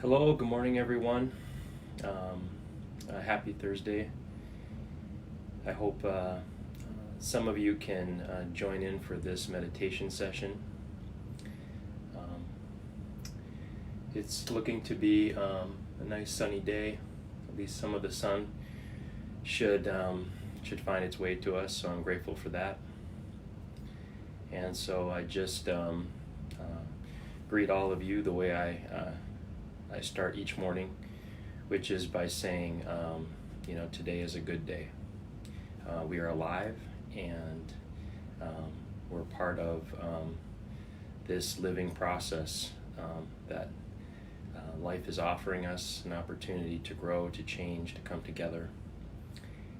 Hello, good morning, everyone. Happy Thursday. I hope some of you can join in for this meditation session. Um, it's looking to be a nice sunny day. At least some of the sun should find its way to us, so I'm grateful for that. And so I just greet all of you the way I start each morning, which is by saying, today is a good day. We are alive, and we're part of this living process that life is offering us an opportunity to grow, to change, to come together,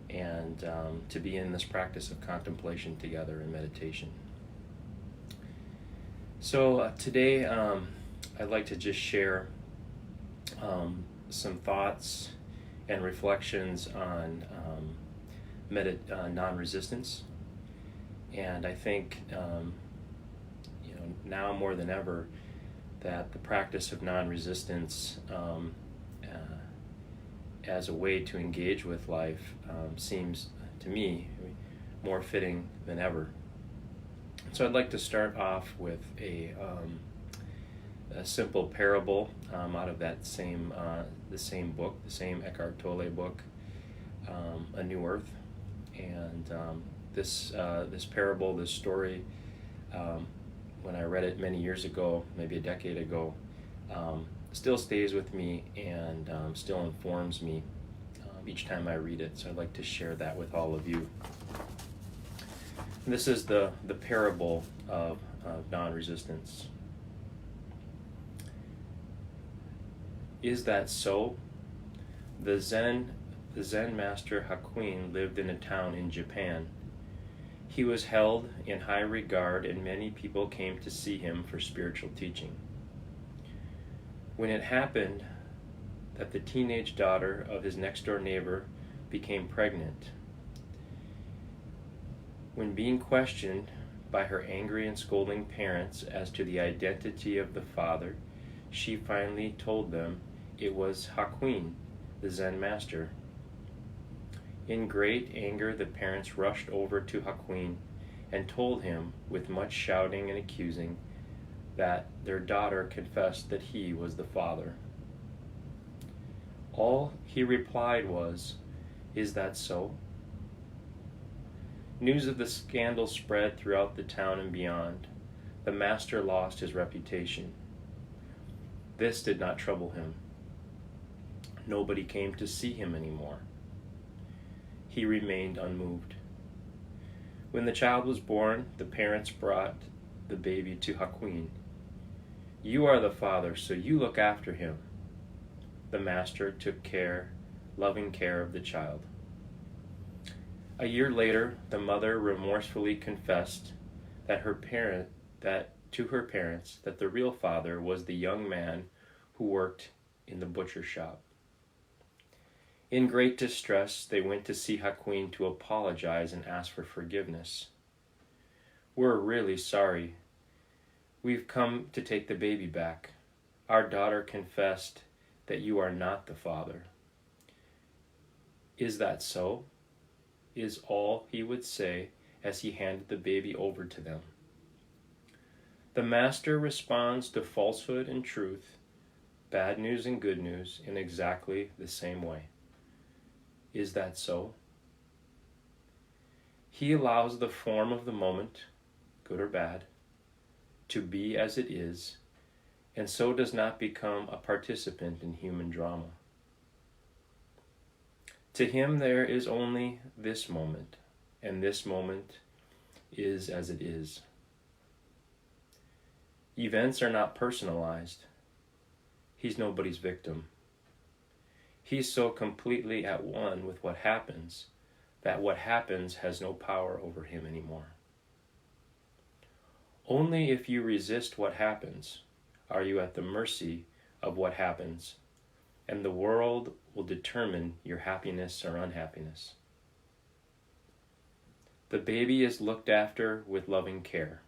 and to be in this practice of contemplation together and meditation. So today I'd like to just share some thoughts and reflections on non-resistance. And I think now more than ever that the practice of non-resistance as a way to engage with life seems to me more fitting than ever. So I'd like to start off with a simple parable out of that the same book, the same Eckhart Tolle book, A New Earth. And this parable, this story, when I read it many years ago, maybe a decade ago, still stays with me and still informs me each time I read it. So I'd like to share that with all of you. And this is the parable of non-resistance. Is that so? The Zen master Hakuin lived in a town in Japan. He was held in high regard, and many people came to see him for spiritual teaching. When it happened that the teenage daughter of his next-door neighbor became pregnant, when being questioned by her angry and scolding parents as to the identity of the father, she finally told them it was Hakuin, the Zen master. In great anger, the parents rushed over to Hakuin and told him, with much shouting and accusing, that their daughter confessed that he was the father. All he replied was, "Is that so?" News of the scandal spread throughout the town and beyond. The master lost his reputation. This did not trouble him. Nobody came to see him anymore. He remained unmoved. When the child was born, the parents brought the baby to Hakuin. "You are the father, so you look after him." The master took loving care of the child. A year later, the mother remorsefully confessed to her parents that the real father was the young man who worked in the butcher shop. In great distress, they went to see Hakuin to apologize and ask for forgiveness. "We're really sorry. We've come to take the baby back. Our daughter confessed that you are not the father." "Is that so?" is all he would say as he handed the baby over to them. The master responds to falsehood and truth, bad news and good news, in exactly the same way. Is that so? He allows the form of the moment, good or bad, to be as it is, and so does not become a participant in human drama. To him there is only this moment, and this moment is as it is. Events are not personalized. He's nobody's victim. He's so completely at one with what happens that what happens has no power over him anymore. Only if you resist what happens are you at the mercy of what happens, and the world will determine your happiness or unhappiness. The baby is looked after with loving care.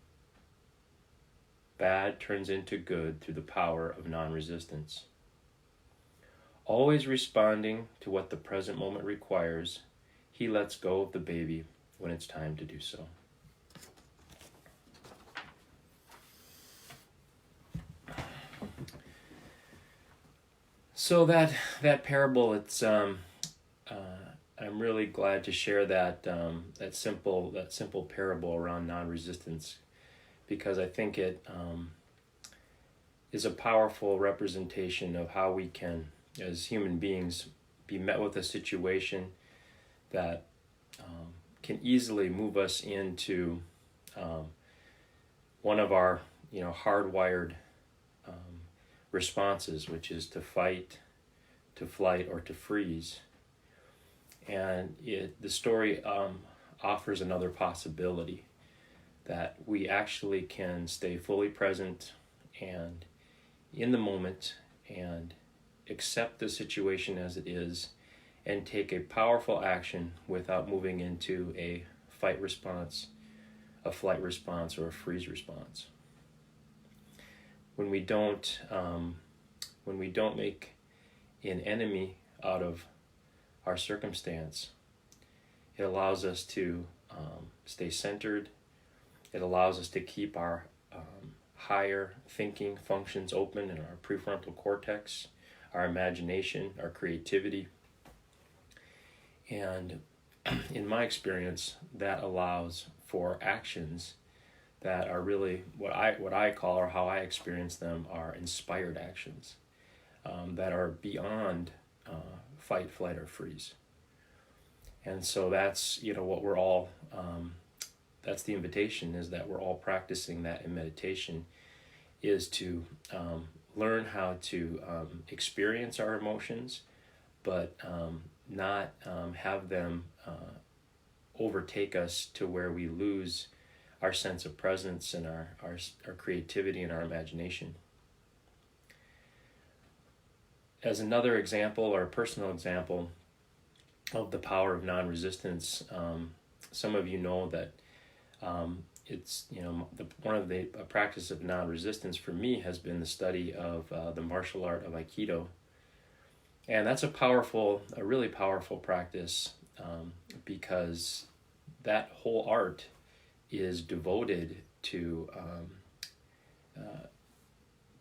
Bad turns into good through the power of non-resistance. Always responding to what the present moment requires, he lets go of the baby when it's time to do so. So that parable, it's I'm really glad to share that that simple parable around non-resistance, because I think it is a powerful representation of how we can, as human beings, be met with a situation that can easily move us into one of our hardwired responses, which is to fight, to flight, or to freeze. And the story offers another possibility, that we actually can stay fully present and in the moment and accept the situation as it is and take a powerful action without moving into a fight response, a flight response, or a freeze response. When we don't make an enemy out of our circumstance, it allows us to stay centered. It allows us to keep our higher thinking functions open in our prefrontal cortex, our imagination, our creativity. And in my experience, that allows for actions that are really what I call, or how I experience them, are inspired actions that are beyond fight, flight, or freeze. And so that's what we're all. That's the invitation, is that we're all practicing that in meditation, is to learn how to experience our emotions, but not have them overtake us to where we lose our sense of presence and our creativity and our imagination. As another example, or a personal example, of the power of non-resistance, some of you know that it's one of the practice of non-resistance for me has been the study of the martial art of Aikido, and that's a really powerful practice, because that whole art is devoted to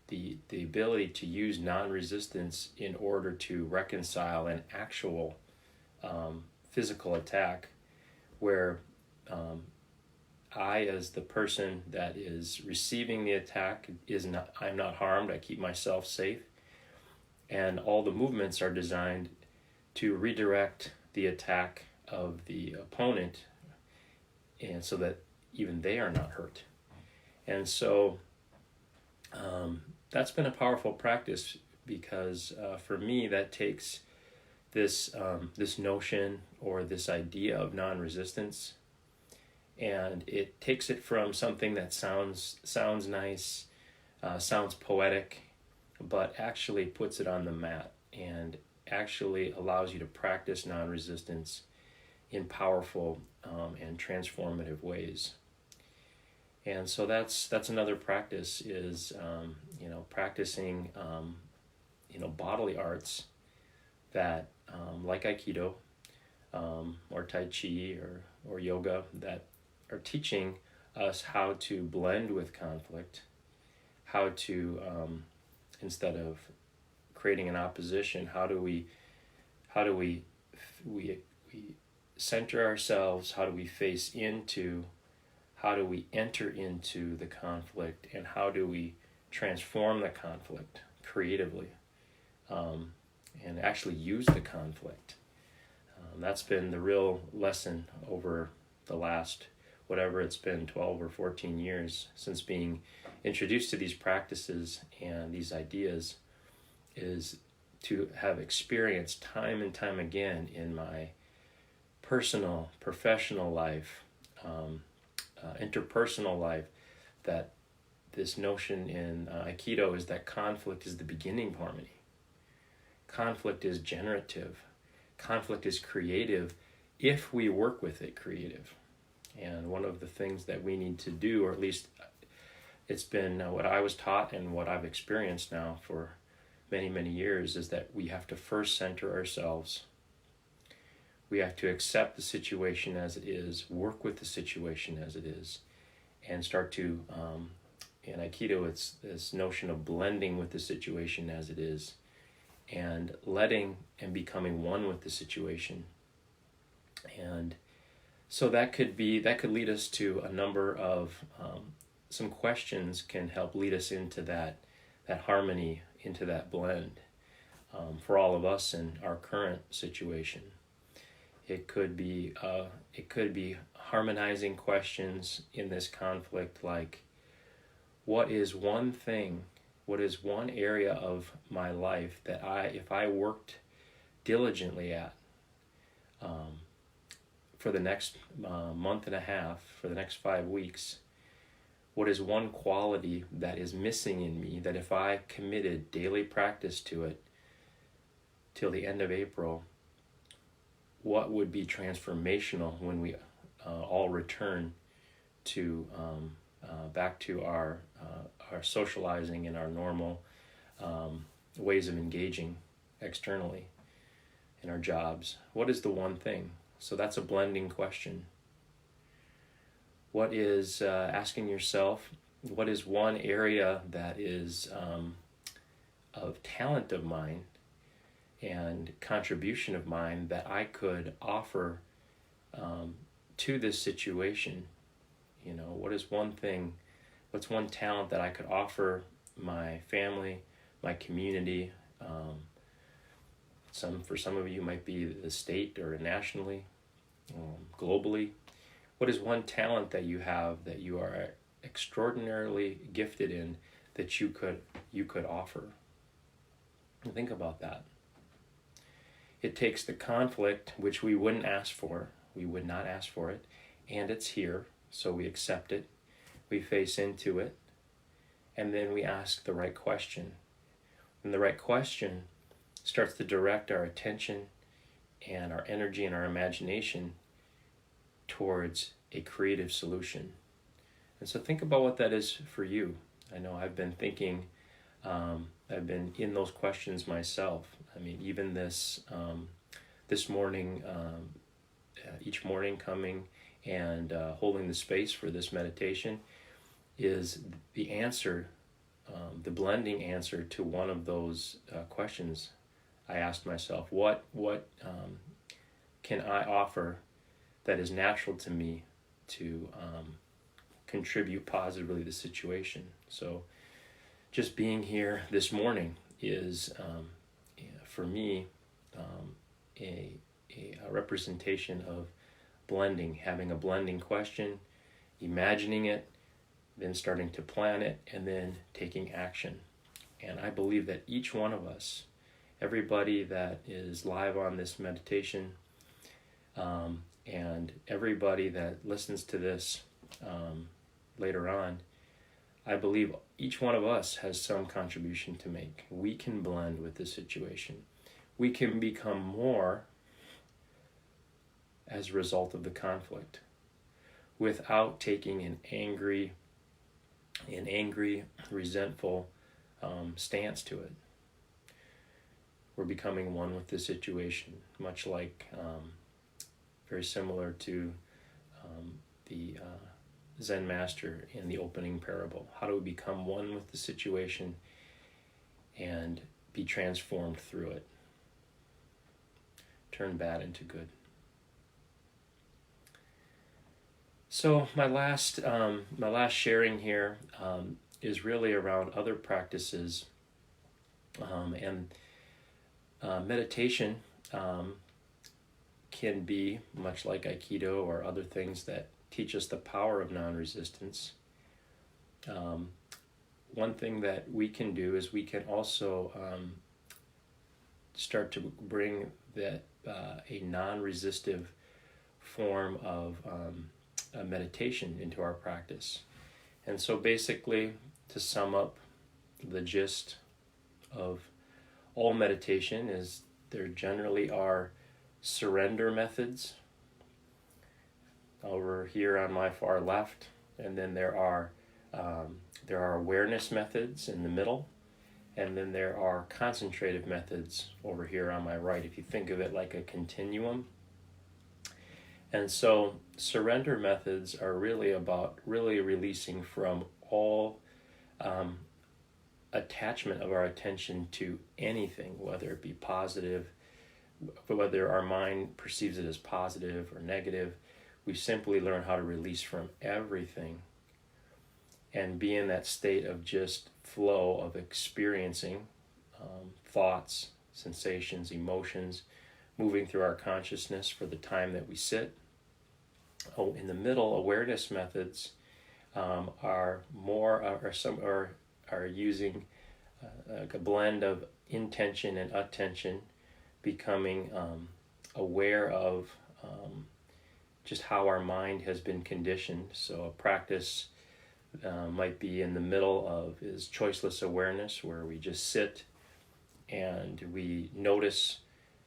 the ability to use non-resistance in order to reconcile an actual physical attack, where I, as the person that is receiving the attack, I'm not harmed. I keep myself safe, and all the movements are designed to redirect the attack of the opponent, and so that even they are not hurt. And so that's been a powerful practice, because for me that takes this notion, or this idea of non-resistance, and it takes it from something that sounds nice, sounds poetic, but actually puts it on the mat and actually allows you to practice non-resistance in powerful and transformative ways. And so that's another practice, is practicing bodily arts that like Aikido or Tai Chi or yoga, that are teaching us how to blend with conflict, how to instead of creating an opposition, how do we center ourselves, how do we face into, how do we enter into the conflict, and how do we transform the conflict creatively, and actually use the conflict. That's been the real lesson over the last, whatever it's been, 12 or 14 years since being introduced to these practices and these ideas, is to have experienced time and time again in my personal, professional life, interpersonal life, that this notion in Aikido is that conflict is the beginning of harmony. Conflict is generative. Conflict is creative if we work with it creative. And one of the things that we need to do, or at least it's been what I was taught and what I've experienced now for many, many years is that we have to first center ourselves. We have to accept the situation as it is, work with the situation as it is, and start to, in Aikido, it's this notion of blending with the situation as it is, and letting and becoming one with the situation. And so that could lead us to a number of, some questions can help lead us into that harmony, into that blend, for all of us in our current situation. It could be harmonizing questions in this conflict, like, what is one area of my life that if I worked diligently at, for the next month and a half, for the next 5 weeks, what is one quality that is missing in me that if I committed daily practice to it till the end of April, what would be transformational when we all return to back to our socializing and our normal ways of engaging externally in our jobs? What is the one thing? So that's a blending question. What is asking yourself, what is one area that is of talent of mine and contribution of mine that I could offer to this situation? You know, what is one thing, what's one talent that I could offer my family, my community? For some of you might be the state or nationally, globally. What is one talent that you have that you are extraordinarily gifted in that you could offer? Think about that. It takes the conflict, which we wouldn't ask for, we would not ask for it, and it's here, so we accept it, we face into it, and then we ask the right question. And the right question starts to direct our attention and our energy and our imagination towards a creative solution. And so think about what that is for you. I know I've been thinking, I've been in those questions myself. I mean, even this morning, each morning coming and holding the space for this meditation is the answer, the blending answer to one of those questions. I asked myself, what can I offer that is natural to me to contribute positively to the situation? So just being here this morning is, for me, a representation of blending, having a blending question, imagining it, then starting to plan it, and then taking action. And I believe that each one of us, everybody that is live on this meditation, and everybody that listens to this later on, I believe each one of us has some contribution to make. We can blend with the situation. We can become more as a result of the conflict without taking an angry, resentful stance to it. We're becoming one with the situation, much like, very similar to the Zen master in the opening parable. How do we become one with the situation and be transformed through it? Turn bad into good. So my last sharing here is really around other practices, and meditation can be much like Aikido or other things that teach us the power of non-resistance. One thing that we can do is we can also start to bring that a non-resistive form of meditation into our practice. And so basically, to sum up the gist of all meditation, is there generally are surrender methods over here on my far left, and then there are awareness methods in the middle, And then there are concentrative methods over here on my right, if you think of it like a continuum. And so surrender methods are really about really releasing from all attachment of our attention to anything, whether it be positive, whether our mind perceives it as positive or negative. We simply learn how to release from everything and be in that state of just flow of experiencing thoughts, sensations, emotions, moving through our consciousness for the time that we sit. In the middle, awareness methods are using like a blend of intention and attention, becoming aware of just how our mind has been conditioned. So a practice might be in the middle of is choiceless awareness, where we just sit and we notice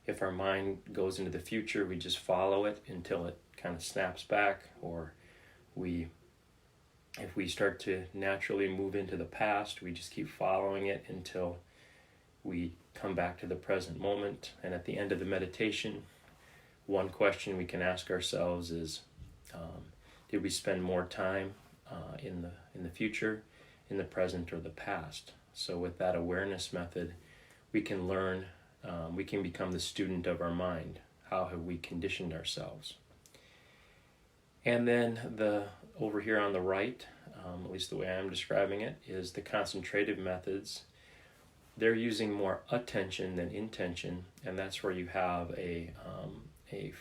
if our mind goes into the future, we just follow it until it kind of snaps back, or if we start to naturally move into the past, we just keep following it until we come back to the present moment. And at the end of the meditation, one question we can ask ourselves is, did we spend more time in the future, in the present, or the past? So with that awareness method, we can learn, we can become the student of our mind. How have we conditioned ourselves? And then over here on the right, at least the way I'm describing it, is the concentrative methods. They're using more attention than intention, and that's where you have a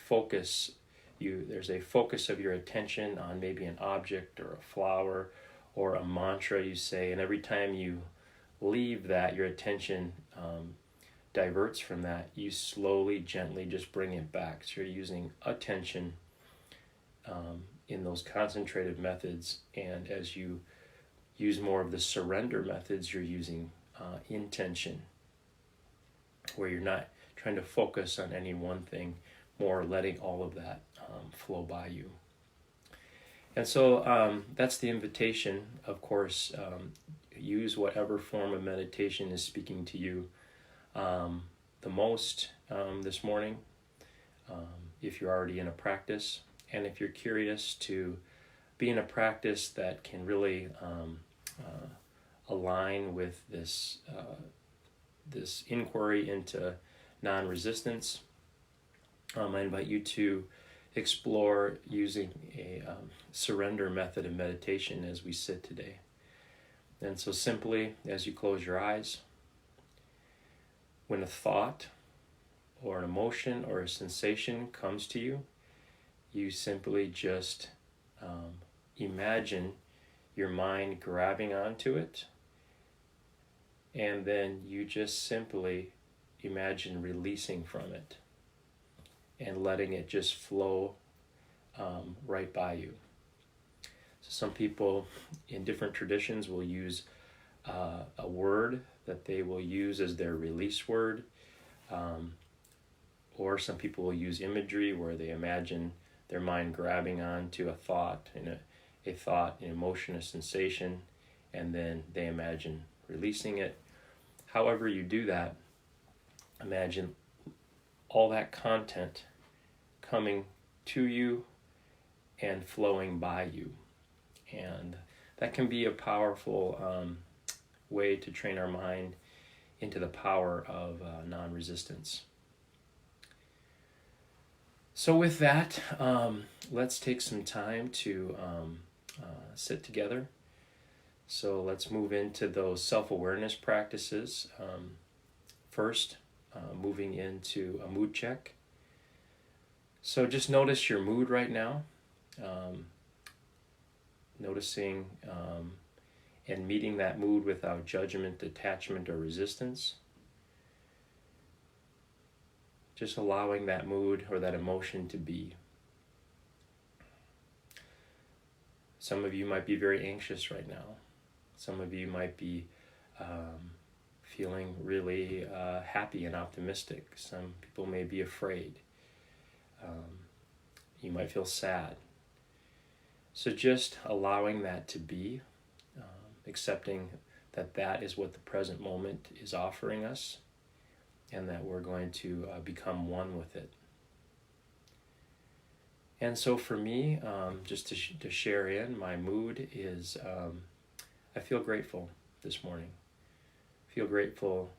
focus. There's a focus of your attention on maybe an object or a flower or a mantra you say, and every time you leave that, your attention diverts from that. You slowly, gently just bring it back. So you're using attention in those concentrative methods, and as you use more of the surrender methods, you're using intention, where you're not trying to focus on any one thing, more letting all of that flow by you. And so that's the invitation. Of course, use whatever form of meditation is speaking to you the most this morning, if you're already in a practice, and if you're curious to be in a practice that can really align with this inquiry into non-resistance, I invite you to explore using a surrender method of meditation as we sit today. And so simply, as you close your eyes, when a thought or an emotion or a sensation comes to you, you simply just imagine your mind grabbing onto it, and then you just simply imagine releasing from it and letting it just flow right by you. So some people in different traditions will use a word that they will use as their release word, or some people will use imagery where they imagine their mind grabbing onto a thought, a thought, an emotion, a sensation, and then they imagine releasing it. However you do that, imagine all that content coming to you and flowing by you. And that can be a powerful way to train our mind into the power of non-resistance. So with that, let's take some time to sit together. So let's move into those self-awareness practices. First, moving into a mood check. So just notice your mood right now. Noticing and meeting that mood without judgment, detachment, or resistance. Just allowing that mood or that emotion to be. Some of you might be very anxious right now. Some of you might be feeling really happy and optimistic. Some people may be afraid. You might feel sad. So just allowing that to be, accepting that is what the present moment is offering us, and that we're going to become one with it. And so for me, just to share in, my mood is I feel grateful this morning. I feel grateful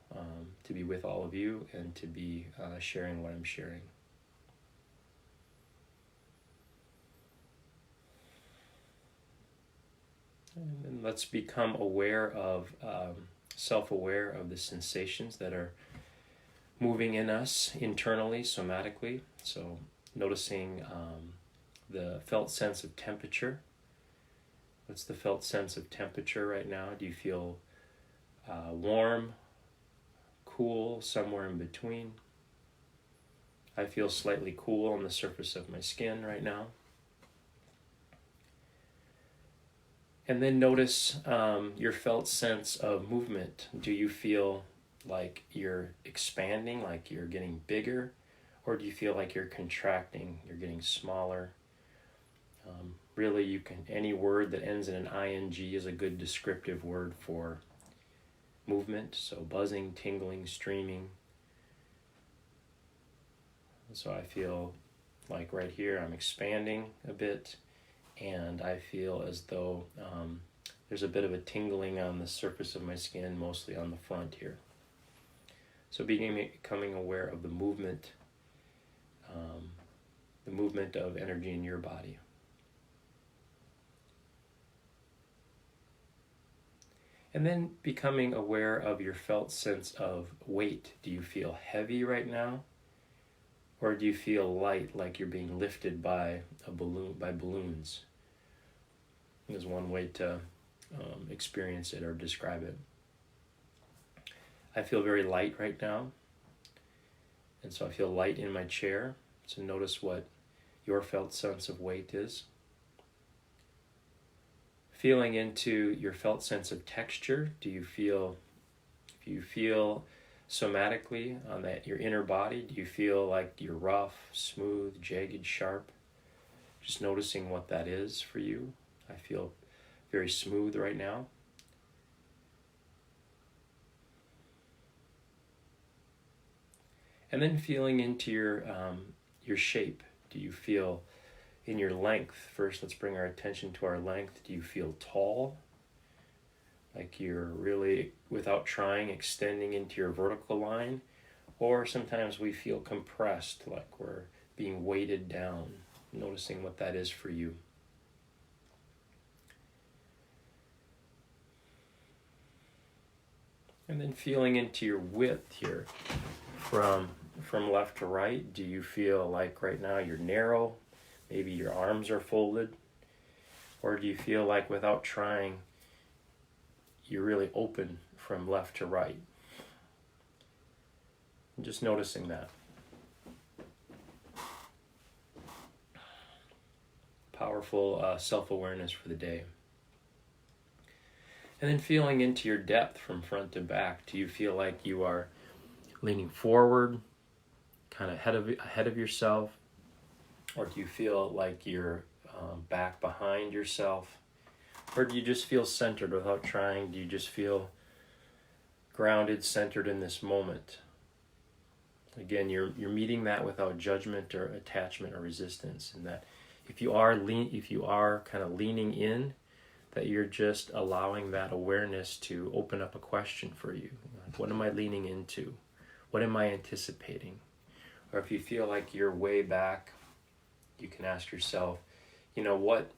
to be with all of you and to be sharing what I'm sharing. And then let's become aware of, self-aware of the sensations that are moving in us internally, somatically. So noticing the felt sense of temperature. What's the felt sense of temperature right now? Do you feel warm, cool, somewhere in between? I feel slightly cool on the surface of my skin right now. And then notice your felt sense of movement. Do you feel like you're expanding, like you're getting bigger? Or do you feel like you're contracting, you're getting smaller? Really, you can, any word that ends in an ing is a good descriptive word for movement. So buzzing, tingling, streaming. So I feel like right here I'm expanding a bit, and I feel as though there's a bit of a tingling on the surface of my skin, mostly on the front here. So becoming aware of the movement of energy in your body. And then becoming aware of your felt sense of weight. Do you feel heavy right now? Or do you feel light, like you're being lifted by balloons? There's one way to experience it or describe it. I feel very light right now. And so I feel light in my chair. So notice what your felt sense of weight is. Feeling into your felt sense of texture. Do you feel, if you feel somatically on that, your inner body, do you feel like you're rough, smooth, jagged, sharp? Just noticing what that is for you. I feel very smooth right now. And then feeling into your shape. Do you feel in your length? First, let's bring our attention to our length. Do you feel tall? Like you're really, without trying, extending into your vertical line? Or sometimes we feel compressed, like we're being weighted down. Noticing what that is for you. And then feeling into your width here. From left to right, do you feel like right now you're narrow? Maybe your arms are folded? Or do you feel like without trying, you're really open from left to right? And just noticing that. Powerful self-awareness for the day. And then feeling into your depth from front to back. Do you feel like you are leaning forward, kind of ahead of yourself? Or do you feel like you're back behind yourself? Or do you just feel centered without trying? Do you just feel grounded, centered in this moment? Again, you're meeting that without judgment or attachment or resistance. And that if you are kind of leaning in, that you're just allowing that awareness to open up a question for you. Like, what am I leaning into? What am I anticipating? Or if you feel like you're way back, you can ask yourself, what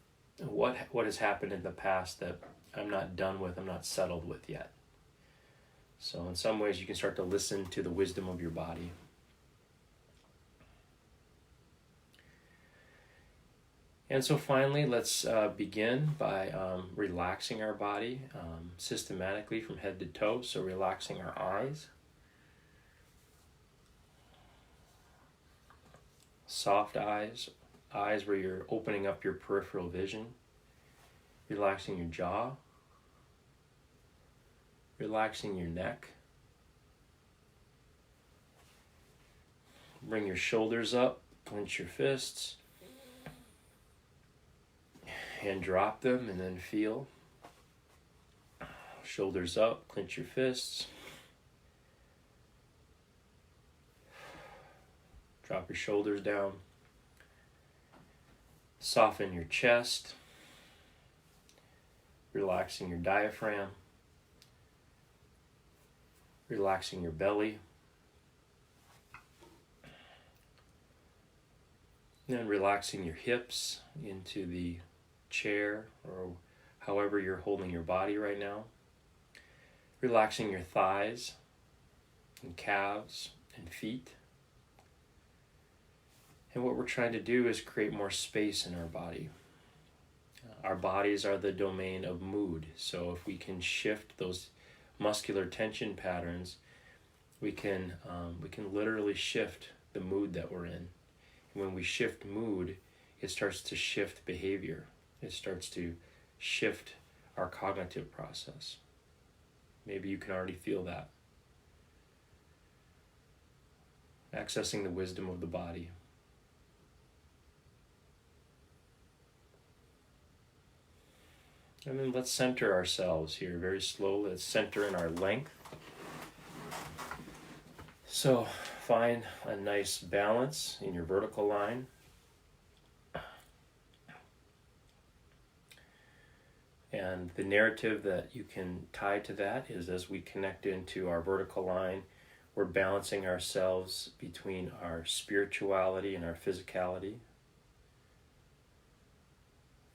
has happened in the past that I'm not done with, I'm not settled with yet. So in some ways you can start to listen to the wisdom of your body. And so finally, let's begin by relaxing our body systematically from head to toe. So relaxing our eyes. Soft eyes where you're opening up your peripheral vision. Relaxing your jaw. Relaxing your neck. Bring your shoulders up, clench your fists. And drop them, and then feel. Shoulders up, clench your fists. Drop your shoulders down. Soften your chest. Relaxing your diaphragm. Relaxing your belly. And relaxing your hips into the chair or however you're holding your body right now. Relaxing your thighs and calves and feet. And what we're trying to do is create more space in our body. Our bodies are the domain of mood. So if we can shift those muscular tension patterns, we can literally shift the mood that we're in. When we shift mood, it starts to shift behavior. It starts to shift our cognitive process. Maybe you can already feel that. Accessing the wisdom of the body. And then let's center ourselves here very slowly. Let's center in our length. So find a nice balance in your vertical line. And the narrative that you can tie to that is as we connect into our vertical line, we're balancing ourselves between our spirituality and our physicality.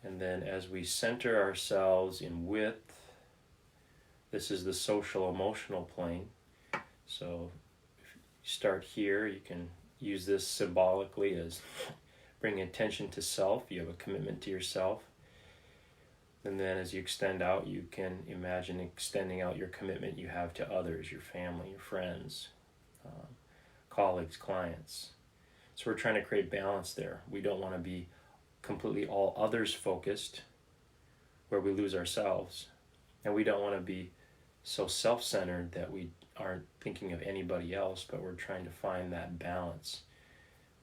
And then as we center ourselves in width, this is the social emotional plane. So if you start here, you can use this symbolically as bringing attention to self. You have a commitment to yourself. And then as you extend out, you can imagine extending out your commitment you have to others, your family, your friends, colleagues, clients. So we're trying to create balance there. We don't want to be completely all others focused where we lose ourselves. And we don't want to be so self-centered that we aren't thinking of anybody else, but we're trying to find that balance.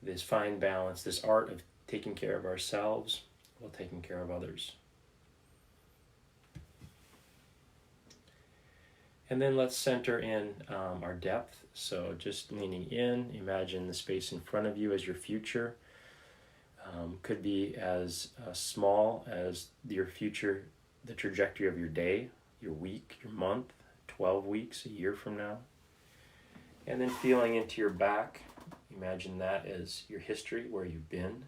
This fine balance, this art of taking care of ourselves while taking care of others. And then let's center in our depth. So just leaning in, imagine the space in front of you as your future. Could be as small as your future, the trajectory of your day, your week, your month, 12 weeks, a year from now. And then feeling into your back, imagine that as your history, where you've been.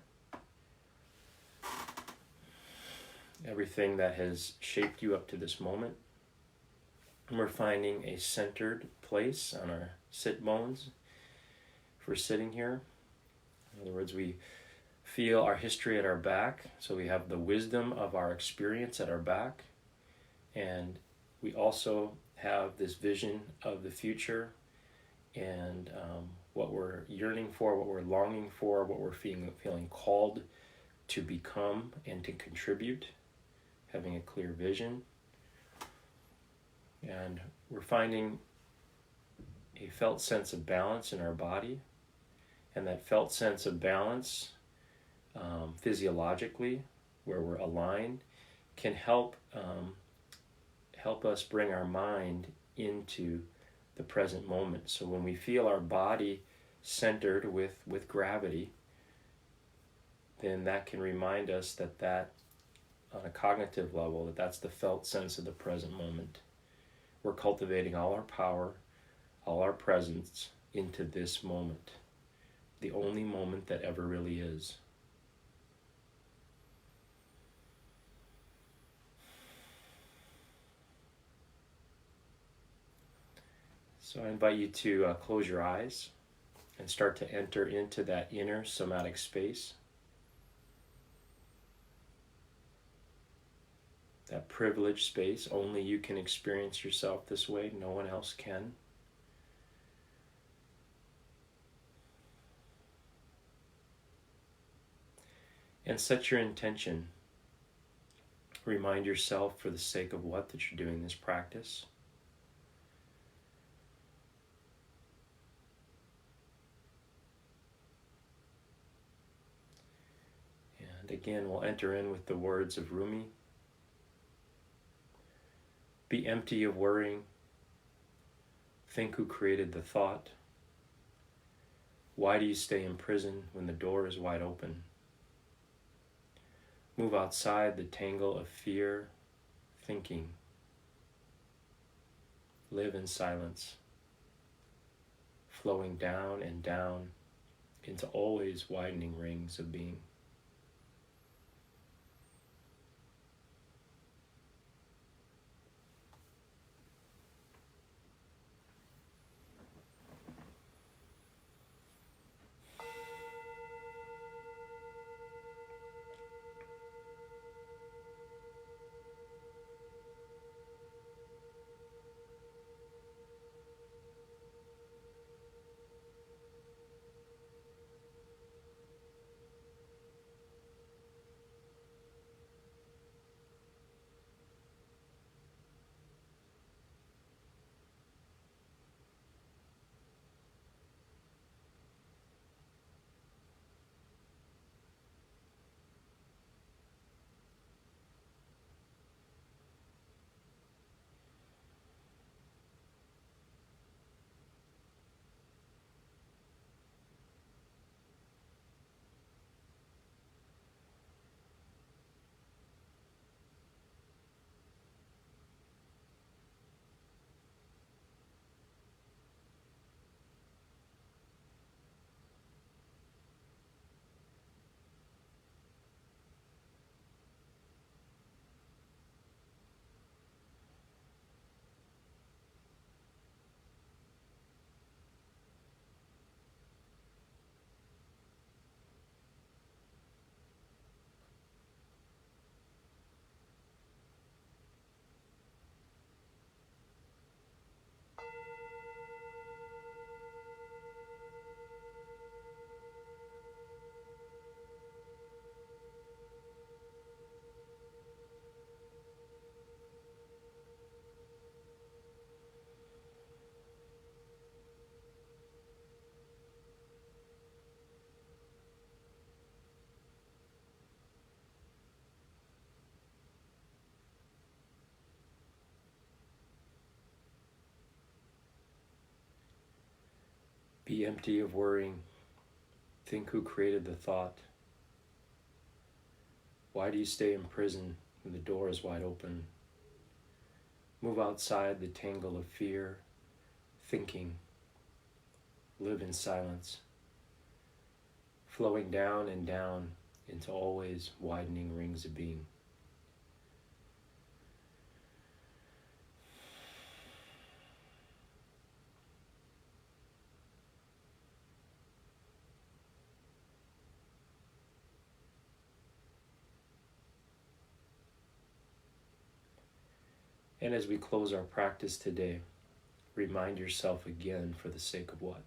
Everything that has shaped you up to this moment. And we're finding a centered place on our sit bones if we're sitting here. In other words, we feel our history at our back, so we have the wisdom of our experience at our back, and we also have this vision of the future and what we're yearning for, what we're longing for, what we're feeling called to become and to contribute, having a clear vision. And we're finding a felt sense of balance in our body, and that felt sense of balance physiologically, where we're aligned, can help us bring our mind into the present moment. So when we feel our body centered with gravity, then that can remind us that on a cognitive level, that's the felt sense of the present moment. We're cultivating all our power, all our presence into this moment, the only moment that ever really is. So I invite you to close your eyes and start to enter into that inner somatic space. That privileged space. Only you can experience yourself this way. No one else can. And set your intention. Remind yourself for the sake of what that you're doing this practice. And again, we'll enter in with the words of Rumi. Be empty of worrying. Think who created the thought. Why do you stay in prison when the door is wide open? Move outside the tangle of fear, thinking. Live in silence, flowing down and down into always widening rings of being. Be empty of worrying. Think who created the thought. Why do you stay in prison when the door is wide open? Move outside the tangle of fear, thinking. Live in silence, flowing down and down into always widening rings of being. And as we close our practice today, remind yourself again for the sake of what?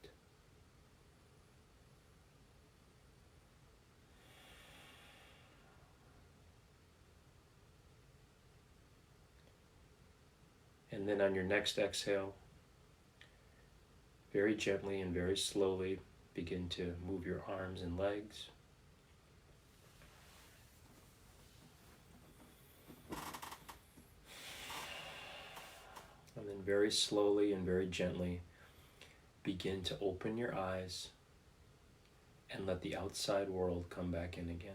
And then on your next exhale, very gently and very slowly begin to move your arms and legs. And then very slowly and very gently begin to open your eyes and let the outside world come back in again.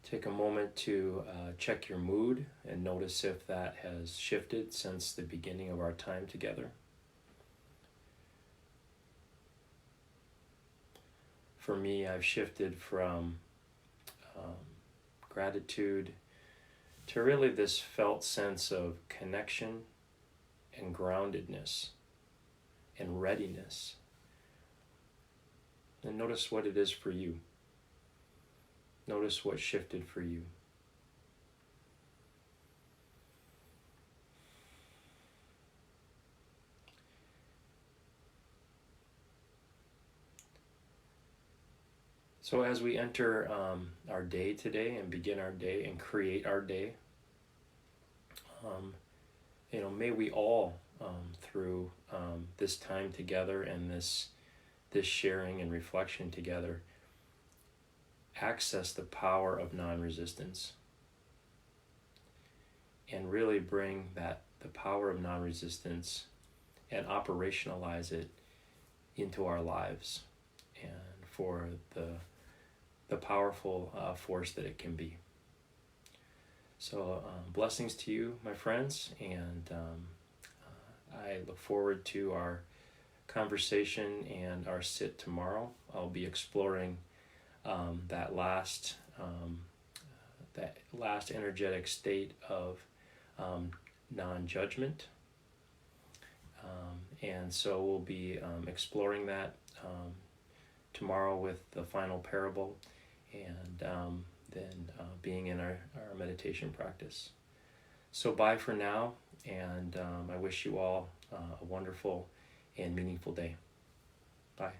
Take a moment to check your mood and notice if that has shifted since the beginning of our time together. For me, I've shifted from gratitude to really this felt sense of connection and groundedness and readiness. And notice what it is for you. Notice what shifted for you. So as we enter our day today and begin our day and create our day, may we all, through this time together and this sharing and reflection together, access the power of non-resistance and really bring the power of non-resistance and operationalize it into our lives and for the powerful force that it can be. So blessings to you, my friends, and I look forward to our conversation and our sit tomorrow. I'll be exploring that last energetic state of non-judgment, and so we'll be exploring that tomorrow with the final parable, and then being in our meditation practice. So bye for now, and I wish you all a wonderful and meaningful day. Bye.